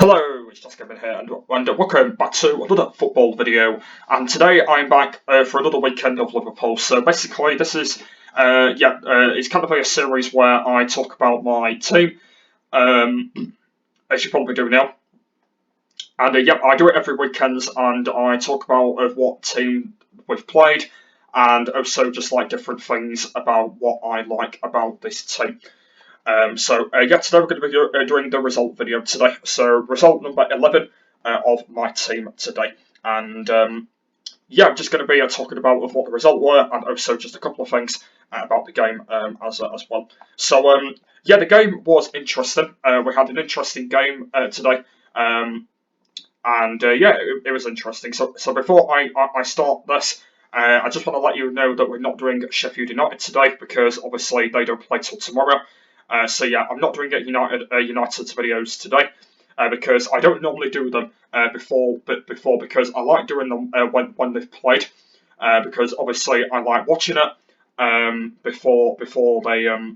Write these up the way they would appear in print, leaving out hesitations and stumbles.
Hello, it's just Kevin here, and welcome back to another football video. And today I'm back for another weekend of Liverpool. So basically, this is it's kind of a series where I talk about my team, um, as you probably do now. And I do it every weekend, and I talk about what team we've played, and also just like different things about what I like about this team. Today we're going to be doing the result video today. So result number 11 of my team today. And I'm just going to be talking about what the result were and also just a couple of things about the game as well. The game was interesting. We had an interesting game today. It was interesting. So before I start this, I just want to let you know that we're not doing Sheffield United today because obviously they don't play till tomorrow. I'm not doing United's videos today because I don't normally do them before because I like doing them when they've played because obviously I like watching it before I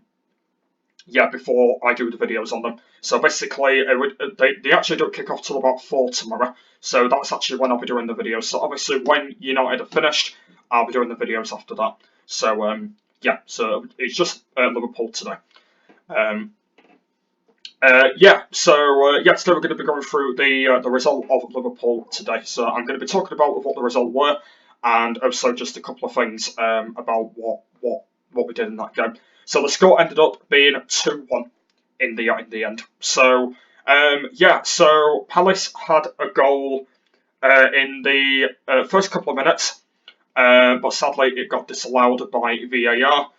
do the videos on them. So basically, they actually don't kick off till about 4 tomorrow. So that's actually when I'll be doing the videos. So obviously, when United are finished, I'll be doing the videos after that. So it's just Liverpool today. Today we're going to be going through the result of Liverpool today. So I'm going to be talking about what the result were, and also just a couple of things about what we did in that game. So the score ended up being 2-1 in the end. So Palace had a goal in the first couple of minutes, but sadly it got disallowed by VAR.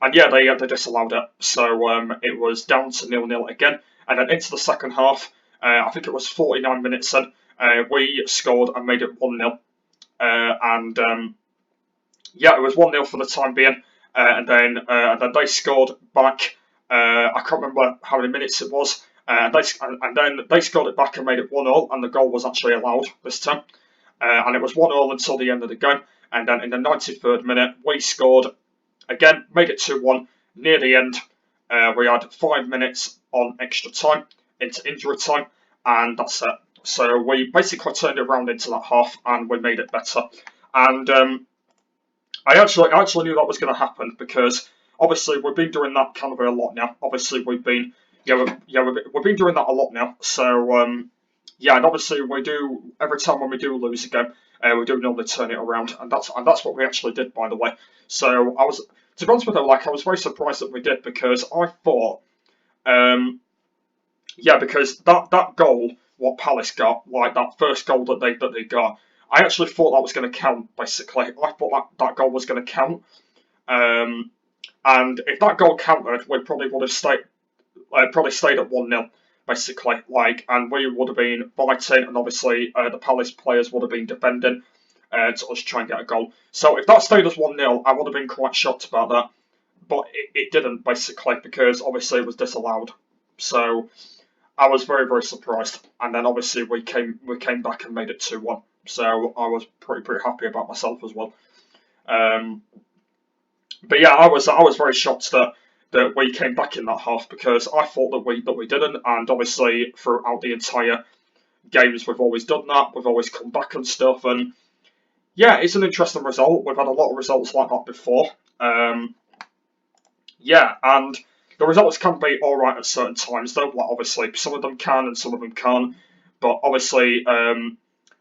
They disallowed it. So it was down to 0-0 again. And then into the second half, I think it was 49 minutes in, we scored and made it 1-0. It was 1-0 for the time being. And then they scored back. I can't remember how many minutes it was. And then they scored it back and made it 1-0, and the goal was actually allowed this time. And it was 1-0 until the end of the game. And then in the 93rd minute, we scored again, made it 2-1 near the end. We had 5 minutes on extra time into injury time, and that's it. So we basically turned it around into that half, and we made it better. And I actually knew that was going to happen because obviously we've been doing that kind of a lot now. Obviously we've been doing that a lot now. So and obviously we do every time when we do lose a game, we do normally turn it around, and that's what we actually did, by the way. So to be honest with you, I was very surprised that we did because I thought, because that goal what Palace got, like that first goal that they got, I actually thought that was going to count. Basically, I thought that goal was going to count, and if that goal counted, we probably would have stayed at 1-0. Basically, and we would have been fighting, and obviously the Palace players would have been defending to us try and get a goal. So if that stayed as 1-0, I would have been quite shocked about that. But it didn't, basically, because obviously it was disallowed. So I was very, very surprised. And then obviously we came back and made it 2-1. So I was pretty happy about myself as well. I was very shocked that we came back in that half because I thought that we didn't, and obviously throughout the entire games we've always done that. We've always come back and stuff, and it's an interesting result. We've had a lot of results like that before. And the results can be all right at certain times, though. Like obviously, some of them can and some of them can't. But obviously, time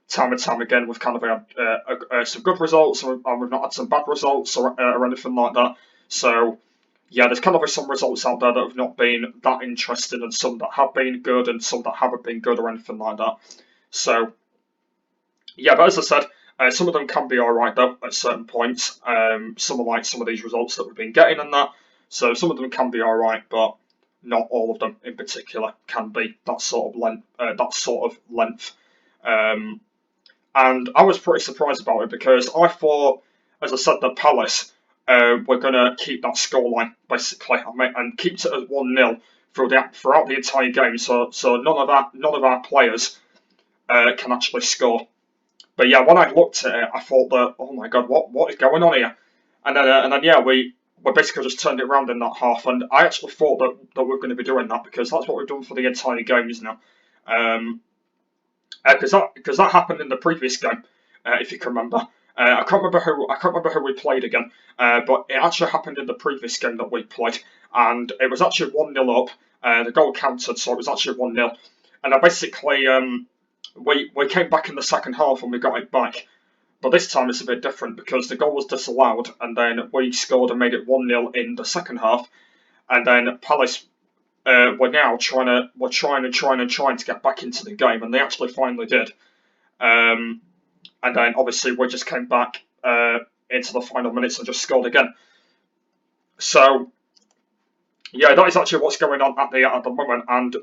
and time again, we've kind of had some good results, and we've not had some bad results or anything like that. So there's kind of some results out there that have not been that interesting, and some that have been good, and some that haven't been good or anything like that. So but as I said, some of them can be all right though at certain points. Some are like some of these results that we've been getting and that. So some of them can be all right, but not all of them in particular can be that sort of length. And I was pretty surprised about it because I thought, as I said, that Palace were going to keep that scoreline basically and keep it at 1-0 throughout the entire game. So none of our players can actually score. But when I looked at it, I thought that, oh my god, what is going on here? And then we basically just turned it around in that half, and I actually thought that we were going to be doing that because that's what we've done for the entire games now. Because that happened in the previous game, if you can remember. I can't remember who we played again, but it actually happened in the previous game that we played, and it was actually 1-0 up. The goal counted, so it was actually 1-0, and I basically we came back in the second half and we got it back. But this time it's a bit different because the goal was disallowed, and then we scored and made it 1-0 in the second half, and then Palace we're trying to get back into the game, and they actually finally did. Um, and then obviously we just came back into the final minutes and just scored again. So yeah, that is actually what's going on at the moment, and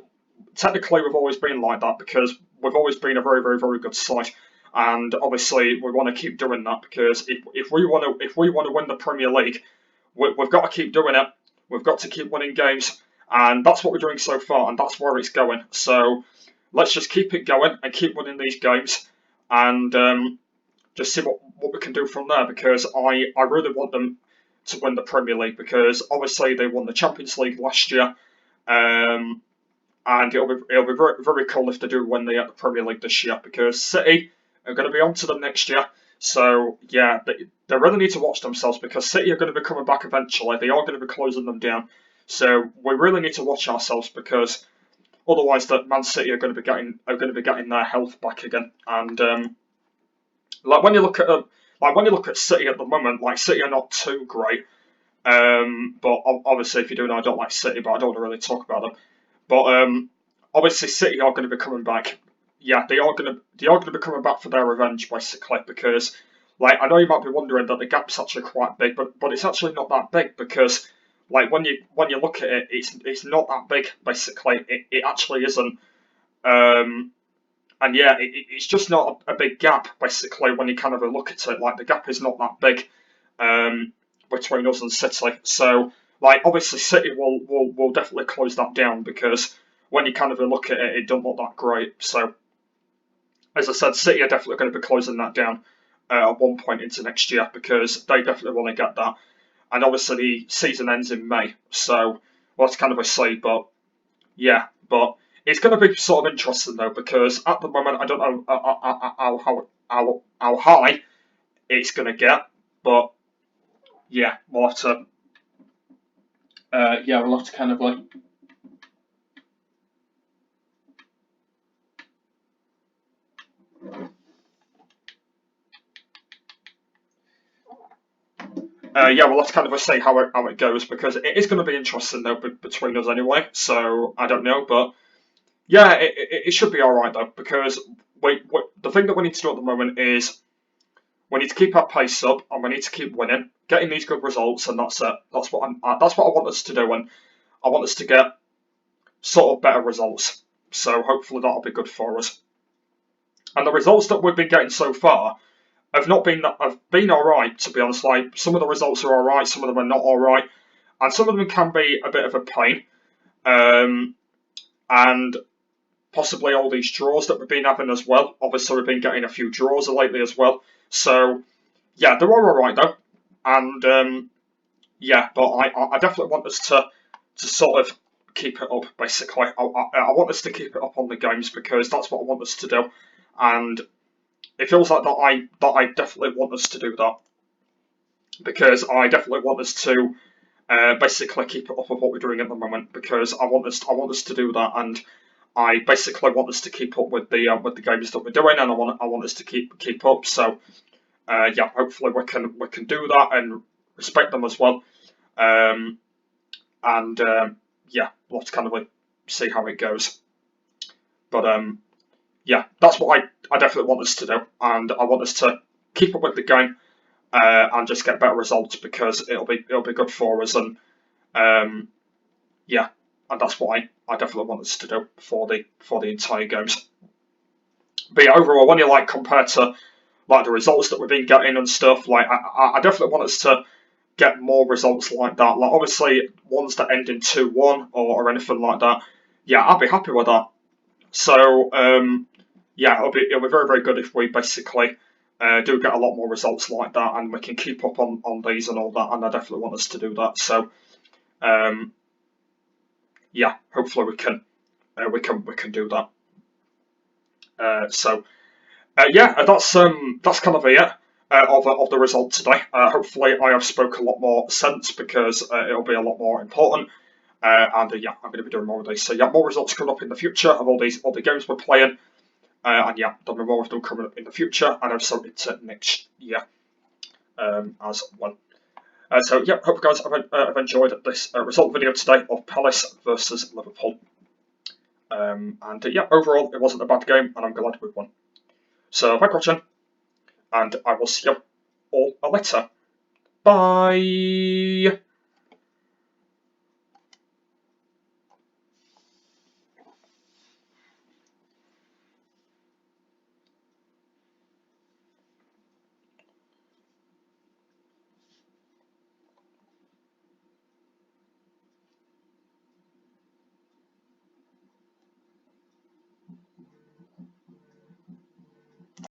technically we've always been like that because we've always been a very very very good side, and obviously we want to keep doing that because if we want to win the Premier League, we've got to keep doing it. We've got to keep winning games, and that's what we're doing so far, and that's where it's going. So let's just keep it going and keep winning these games, and just see what we can do from there. Because I really want them to win the Premier League because obviously they won the Champions League last year, and it'll be very, very cool if they do win the Premier League this year because City are going to be on to them next year. So yeah, they really need to watch themselves because City are going to be coming back eventually. They are going to be closing them down. So we really need to watch ourselves because otherwise, that Man City are going to be getting their health back again. And like when you look at City at the moment, like City are not too great. But obviously, if you do know, I don't like City, but I don't want to really talk about them. But obviously, City are going to be coming back. Yeah, they are going to be coming back for their revenge, basically, because like I know you might be wondering that the gap's actually quite big, but it's actually not that big because like when you look at it, it's not that big. Basically, it actually isn't. And yeah, it's just not a big gap. Basically, when you kind of look at it, like the gap is not that big between us and City. So like obviously City will definitely close that down because when you kind of look at it, it doesn't look that great. So as I said, City are definitely going to be closing that down at one point into next year because they definitely want to get that. And obviously the season ends in May, so well, that's kind of a see. But yeah, but it's going to be sort of interesting though because at the moment I don't know how high it's going to get, but yeah, we'll have to we'll have to kind of like. Yeah, well, let's kind of see how it goes because it is going to be interesting though between us anyway. So I don't know, but yeah, it should be all right though because the thing that we need to do at the moment is we need to keep our pace up and we need to keep winning, getting these good results, and that's it. That's what I want us to do, and I want us to get sort of better results. So hopefully that'll be good for us. And the results that we've been getting so far have been all right, to be honest. Like some of the results are all right, some of them are not all right, and some of them can be a bit of a pain. And possibly all these draws that we've been having as well. Obviously, we've been getting a few draws lately as well. So yeah, they're all right though, and yeah, but I definitely want us to sort of keep it up. Basically, I want us to keep it up on the games because that's what I want us to do, and it feels like that I definitely want us to do that because I definitely want us to basically keep it up with what we're doing at the moment because I want us to do that, and I basically want us to keep up with the games that we're doing, and I want us to keep up. So yeah, hopefully we can do that and respect them as well. Um, and yeah, we'll have to kind of like see how it goes. But yeah, that's what I definitely want us to do, and I want us to keep up with the game and just get better results because it'll be good for us, and yeah, and that's what I definitely want us to do for the entire games. But yeah, overall, when you like compare to like the results that we've been getting and stuff, like I definitely want us to get more results like that. Like obviously ones that end in 2-1 or anything like that. Yeah, I'd be happy with that. So yeah, it'll be very very good if we basically do get a lot more results like that, and we can keep up on these and all that. And I definitely want us to do that. So yeah, hopefully we can do that. Yeah, that's kind of it. Of the result today. Hopefully, I have spoke a lot more sense because it'll be a lot more important. And yeah, I'm going to be doing more of these. So yeah, more results coming up in the future of all the games we're playing. And yeah, there'll be more of them coming up in the future, and also into next year as well. So yeah, hope you guys have enjoyed this result video today of Palace versus Liverpool. And yeah, overall it wasn't a bad game, and I'm glad we won. So thanks for watching, and I will see you all later. Bye.